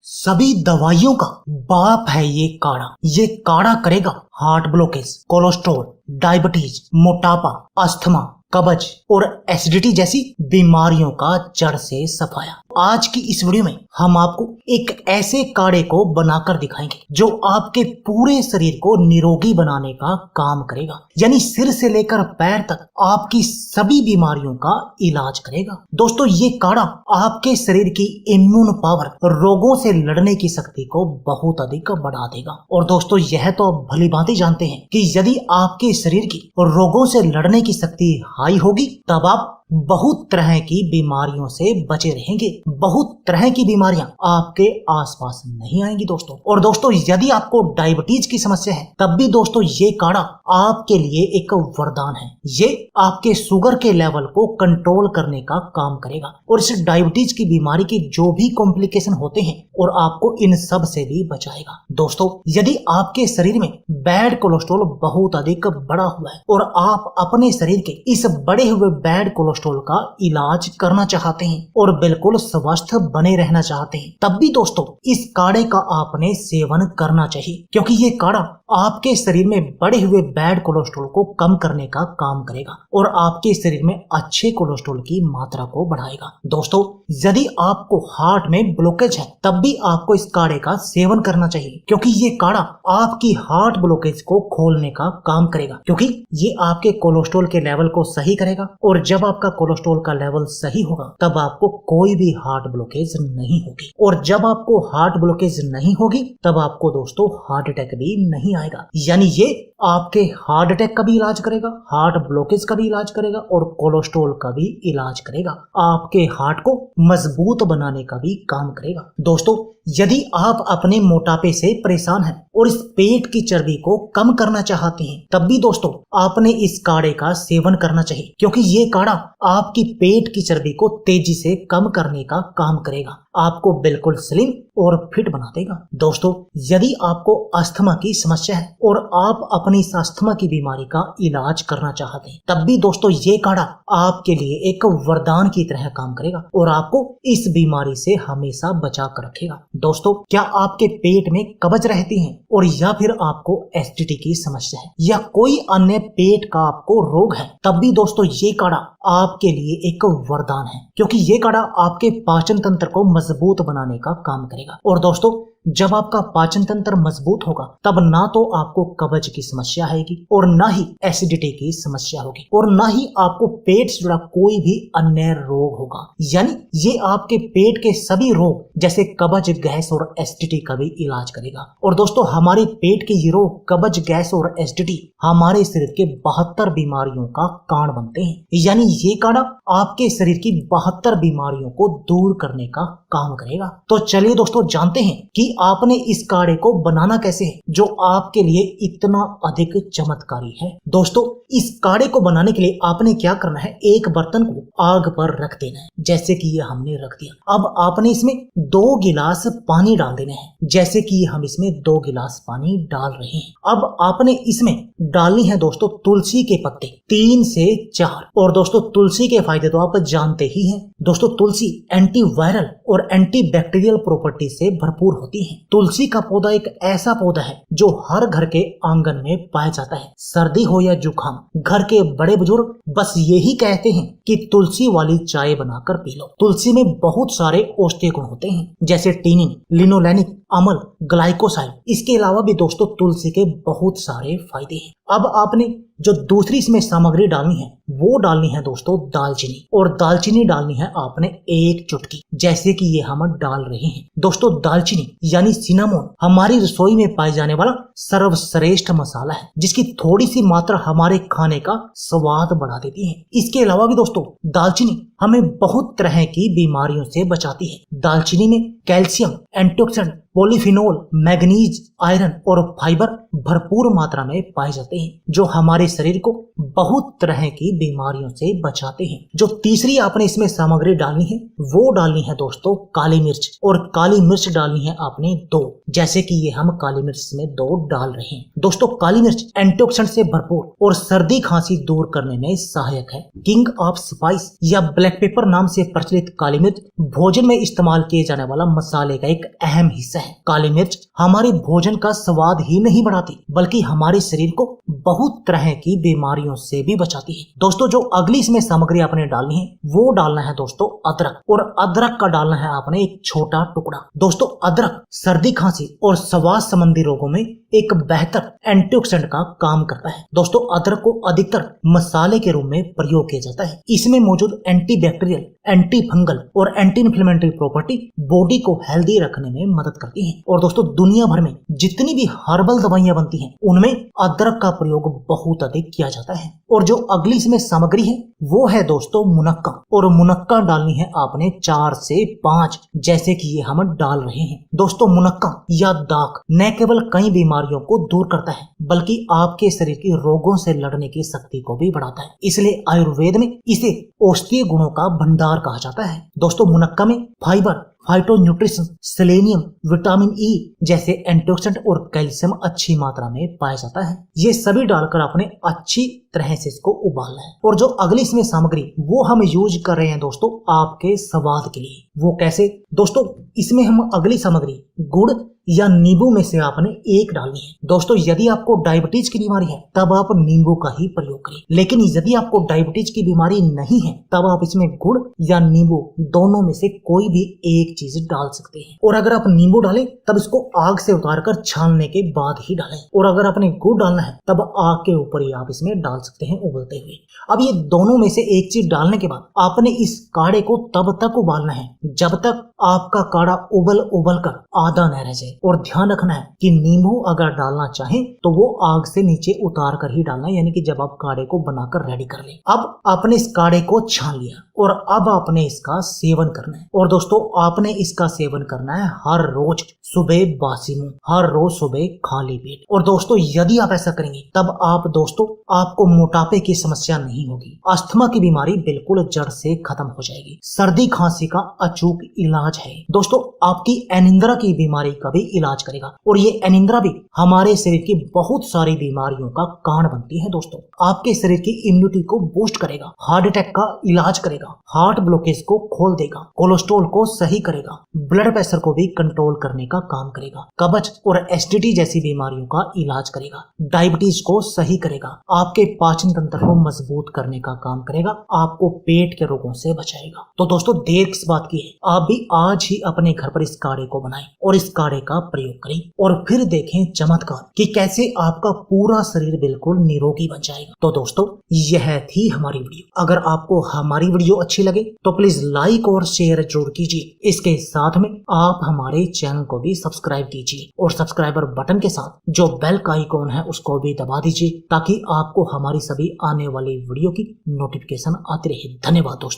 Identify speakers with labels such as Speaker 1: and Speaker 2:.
Speaker 1: सभी दवाइयों का बाप है ये काढ़ा। ये काढ़ा करेगा हार्ट ब्लॉकेज, कोलेस्ट्रॉल, डायबिटीज, मोटापा, अस्थमा, कब्ज और एसिडिटी जैसी बीमारियों का जड़ से सफाया। आज की इस वीडियो में हम आपको एक ऐसे काढ़े को बनाकर दिखाएंगे जो आपके पूरे शरीर को निरोगी बनाने का काम करेगा, यानी सिर से लेकर पैर तक आपकी सभी बीमारियों का इलाज करेगा। दोस्तों, ये काढ़ा आपके शरीर की इम्यून पावर, रोगों से लड़ने की शक्ति को बहुत अधिक बढ़ा देगा। और दोस्तों, यह तो आप भली भांति जानते हैं कि यदि आपके शरीर की रोगों से लड़ने की शक्ति हाई होगी तब आप बहुत तरह की बीमारियों से बचे रहेंगे। बहुत तरह की बीमारियां आपके आसपास नहीं आएंगी दोस्तों। और दोस्तों, यदि आपको डायबिटीज की समस्या है तब भी दोस्तों ये काढ़ा आपके लिए एक वरदान है। ये आपके शुगर के लेवल को कंट्रोल करने का काम करेगा और इस डायबिटीज की बीमारी के जो भी कॉम्प्लिकेशन होते हैं और आपको इन सब से भी बचाएगा। दोस्तों, यदि आपके शरीर में बैड कोलेस्ट्रॉल बहुत अधिक बढ़ा हुआ है और आप अपने शरीर के इस बढ़े हुए बैड कोलेस्ट्रॉल का इलाज करना चाहते हैं और बिल्कुल स्वस्थ बने रहना चाहते हैं, तब भी दोस्तों इस काढ़े का आपने सेवन करना चाहिए, क्योंकि ये काढ़ा आपके शरीर में बढ़े हुए बैड कोलेस्ट्रॉल को कम करने का काम करेगा और आपके शरीर में अच्छे कोलेस्ट्रॉल की मात्रा को बढ़ाएगा। दोस्तों, यदि आपको हार्ट में ब्लॉकेज है तब भी आपको इस काढ़े का सेवन करना चाहिए, क्योंकि ये काढ़ा आपकी हार्ट ब्लॉकेज को खोलने का काम करेगा, क्योंकि ये आपके कोलेस्ट्रॉल के लेवल को सही करेगा और जब आपका कोलेस्ट्रॉल का लेवल सही होगा तब आपको कोई भी हार्ट ब्लॉकेज नहीं होगी। और जब आपको हार्ट ब्लॉकेज नहीं होगी तब आपको दोस्तों हार्ट अटैक भी नहीं आएगा। यानी ये आपके हार्ट अटैक का भी इलाज करेगा, हार्ट ब्लॉकेज का भी इलाज करेगा और कोलेस्ट्रॉल का भी इलाज करेगा। आपके हार्ट को मजबूत बनाने का भी काम करेगा। दोस्तों, यदि आप अपने मोटापे से परेशान हैं और इस पेट की चर्बी को कम करना चाहते हैं तब भी दोस्तों आपने इस काढ़े का सेवन करना चाहिए, क्योंकि ये काढ़ा आपकी पेट की चर्बी को तेजी से कम करने का काम करेगा, आपको बिल्कुल स्लिम और फिट बना देगा। दोस्तों, यदि आपको अस्थमा की समस्या है और आप अपनी इस अस्थमा की बीमारी का इलाज करना चाहते हैं तब भी दोस्तों ये काढ़ा आपके लिए एक वरदान की तरह काम करेगा और आपको इस बीमारी से हमेशा बचा कर रखेगा। दोस्तों, क्या आपके पेट में कब्ज रहती है और या फिर आपको एसिडिटी की समस्या है या कोई अन्य पेट का आपको रोग है, तब भी दोस्तों ये काढ़ा आपके लिए एक वरदान है, क्योंकि ये काढ़ा आपके पाचन तंत्र को मजबूत बनाने का काम करेगा। और दोस्तों, जब आपका पाचन तंत्र मजबूत होगा तब ना तो आपको कब्ज की समस्या आएगी और ना ही एसिडिटी की समस्या होगी और ना ही आपको पेट से जुड़ा कोई भी अन्य रोग होगा। यानी ये आपके पेट के सभी रोग जैसे कब्ज, गैस और एसिडिटी का भी इलाज करेगा। और दोस्तों, हमारे पेट के ये रोग कब्ज, गैस और एसिडिटी हमारे शरीर के 72 बीमारियों का कारण बनते हैं। यानी ये काढ़ा आपके शरीर की 72 बीमारियों को दूर करने का काम करेगा। तो चलिए दोस्तों, जानते हैं कि आपने इस काढ़े को बनाना कैसे है जो आपके लिए इतना अधिक चमत्कारी है। दोस्तों, इस काढ़े को बनाने के लिए आपने क्या करना है, एक बर्तन को आग पर रख देना है, जैसे कि ये हमने रख दिया। अब आपने इसमें 2 गिलास पानी डाल देने हैं, जैसे कि हम इसमें 2 गिलास पानी डाल रहे हैं। अब आपने इसमें डालनी है दोस्तों तुलसी के पत्ते 3 से 4। और दोस्तों, तुलसी के फायदे तो आप जानते ही हैं। दोस्तों, तुलसी एंटीवायरल और एंटीबैक्टीरियल प्रॉपर्टी से भरपूर होती है। तुलसी का पौधा एक ऐसा पौधा है जो हर घर के आंगन में पाया जाता है। सर्दी हो या जुकाम, घर के बड़े बुजुर्ग बस यही कहते हैं कि तुलसी वाली चाय बनाकर पी लो। तुलसी में बहुत सारे औषधीय गुण होते हैं, जैसे टीनिन, लिनोलेनिक, अम्ल, ग्लाइकोसाइड। इसके अलावा भी दोस्तों तुलसी के बहुत सारे फायदे हैं। अब आपने जो दूसरी इसमें सामग्री डालनी है वो डालनी है दोस्तों दालचीनी, और दालचीनी डालनी है आपने 1 चुटकी, जैसे कि ये हम डाल रहे हैं। दोस्तों, दालचीनी यानी सिनामोन हमारी रसोई में पाए जाने वाला सर्वश्रेष्ठ मसाला है, जिसकी थोड़ी सी मात्रा हमारे खाने का स्वाद बढ़ा देती है। इसके अलावा भी दोस्तों दालचीनी हमें बहुत तरह की बीमारियों से बचाती है। दालचीनी में calcium, antioxidant, polyphenol, manganese, iron और फाइबर भरपूर मात्रा में पाए जाते हैं, जो हमारे शरीर को बहुत तरह की बीमारियों से बचाते हैं। जो तीसरी आपने इसमें सामग्री डालनी है वो डालनी है दोस्तों काली मिर्च, और काली मिर्च डालनी है आपने 2, जैसे कि ये हम काली मिर्च में 2 डाल रहे हैं। दोस्तों काली मिर्च एंटीऑक्सीडेंट से भरपूर और सर्दी खांसी दूर करने में सहायक है। किंग ऑफ स्पाइस या ब्लैक पेपर नाम से प्रचलित काली मिर्च भोजन में इस्तेमाल किए जाने वाला मसाले का एक अहम हिस्सा है। काली मिर्च हमारे भोजन का स्वाद ही नहीं बढ़ाती बल्कि हमारे शरीर को बहुत तरह की बीमारियों से भी बचाती है। दोस्तों जो अगली इसमें सामग्री आपने डालनी है वो डालना है दोस्तों अदरक, और अदरक का डालना है आपने एक छोटा टुकड़ा। दोस्तों अदरक सर्दी खांसी और श्वास संबंधी रोगों में एक बेहतर एंटीऑक्सीडेंट का काम करता है। दोस्तों अदरक को अधिकतर मसाले के रूप में प्रयोग किया जाता है। इसमें मौजूद एंटीबैक्टीरियल, एंटी फंगल और एंटी इन्फ्लेमेटरी प्रॉपर्टी बॉडी को हेल्दी रखने में मदद करती है। और दोस्तों दुनिया भर में जितनी भी हर्बल दवाइयां बनती हैं उनमें अदरक का प्रयोग बहुत अधिक किया जाता है। और जो अगली इसमें सामग्री है वो है दोस्तों मुनक्का, और मुनक्का डालनी है आपने 4 से 5 जैसे कि ये हम डाल रहे हैं। दोस्तों मुनक्का या दाक न केवल कई बीमारियों को दूर करता है बल्कि आपके शरीर के रोगों से लड़ने की शक्ति को भी बढ़ाता है। इसलिए आयुर्वेद में इसे औषधीय गुणों का भंडार कहा जाता है। दोस्तों मुनक्का में फाइबर, फाइटोन्यूट्रिशन, सेलेनियम, विटामिन ई जैसे एंटीऑक्सीडेंट और कैल्शियम अच्छी मात्रा में पाया जाता है। ये सभी डालकर आपने अच्छी तरह से इसको उबालना है। और जो अगली इसमें सामग्री वो हम यूज कर रहे हैं दोस्तों आपके स्वाद के लिए। वो कैसे? दोस्तों इसमें हम अगली सामग्री गुड़ या नींबू में से आपने एक डालनी है। दोस्तों यदि आपको डायबिटीज की बीमारी है तब आप नींबू का ही प्रयोग करें, लेकिन यदि आपको डायबिटीज की बीमारी नहीं है तब आप इसमें गुड़ या नींबू दोनों में से कोई भी एक चीज डाल सकते हैं। और अगर आप नींबू डालें तब इसको आग से उतारकर छानने के बाद ही डालें, और अगर आपने गुड़ डालना है तब आग के ऊपर ही आप इसमें डाल सकते हैं उबलते हुए। अब ये दोनों में से एक चीज डालने के बाद आपने इस काढ़े को तब तक उबालना है जब तक आपका काढ़ा उबल कर आधा न रह जाए। और ध्यान रखना है कि नींबू अगर डालना चाहें तो वो आग से नीचे उतार कर ही डालना है, यानी कि जब आप काढ़े को बनाकर रेडी कर लें। अब आपने इस काढ़े को छान लिया और अब आपने इसका सेवन करना है। और दोस्तों आपने इसका सेवन करना है हर रोज सुबह बासी मुंह, हर रोज सुबह खाली पेट। और दोस्तों यदि आप ऐसा करेंगे तब आप दोस्तों आपको मोटापे की समस्या नहीं होगी, अस्थमा की बीमारी बिल्कुल जड़ से खत्म हो जाएगी, सर्दी खांसी का अचूक इलाज है। दोस्तों आपकी अनिंद्रा की बीमारी का भी इलाज करेगा, और ये अनिंद्रा भी हमारे शरीर की बहुत सारी बीमारियों का कारण बनती है। दोस्तों आपके शरीर की इम्यूनिटी को बूस्ट करेगा, हार्ट अटैक का इलाज करेगा, हार्ट ब्लॉकेज को खोल देगा, कोलेस्ट्रॉल को सही करेगा, ब्लड प्रेशर को भी कंट्रोल करने का काम करेगा, कब्ज और एसिडिटी जैसी बीमारियों का इलाज करेगा, डायबिटीज को सही करेगा, आपके पाचन तंत्र को मजबूत करने का काम करेगा, आपको पेट के रोगों से बचाएगा। तो दोस्तों देर किस बात की है, आप भी आज ही अपने घर पर इस काढ़े को बनाएं और इस काढ़े का प्रयोग करें और फिर देखें चमत्कार कि कैसे आपका पूरा शरीर बिल्कुल निरोगी बन जाएगा। तो दोस्तों यह थी हमारी वीडियो। अगर आपको हमारी वीडियो अच्छी लगे तो प्लीज लाइक और शेयर जरूर कीजिए। इसके साथ में आप हमारे चैनल को भी सब्सक्राइब कीजिए और सब्सक्राइबर बटन के साथ जो बेल का आइकॉन है उसको भी दबा दीजिए ताकि आपको हमारी सभी आने वाली वीडियो की नोटिफिकेशन आती रहे। धन्यवाद दोस्तों।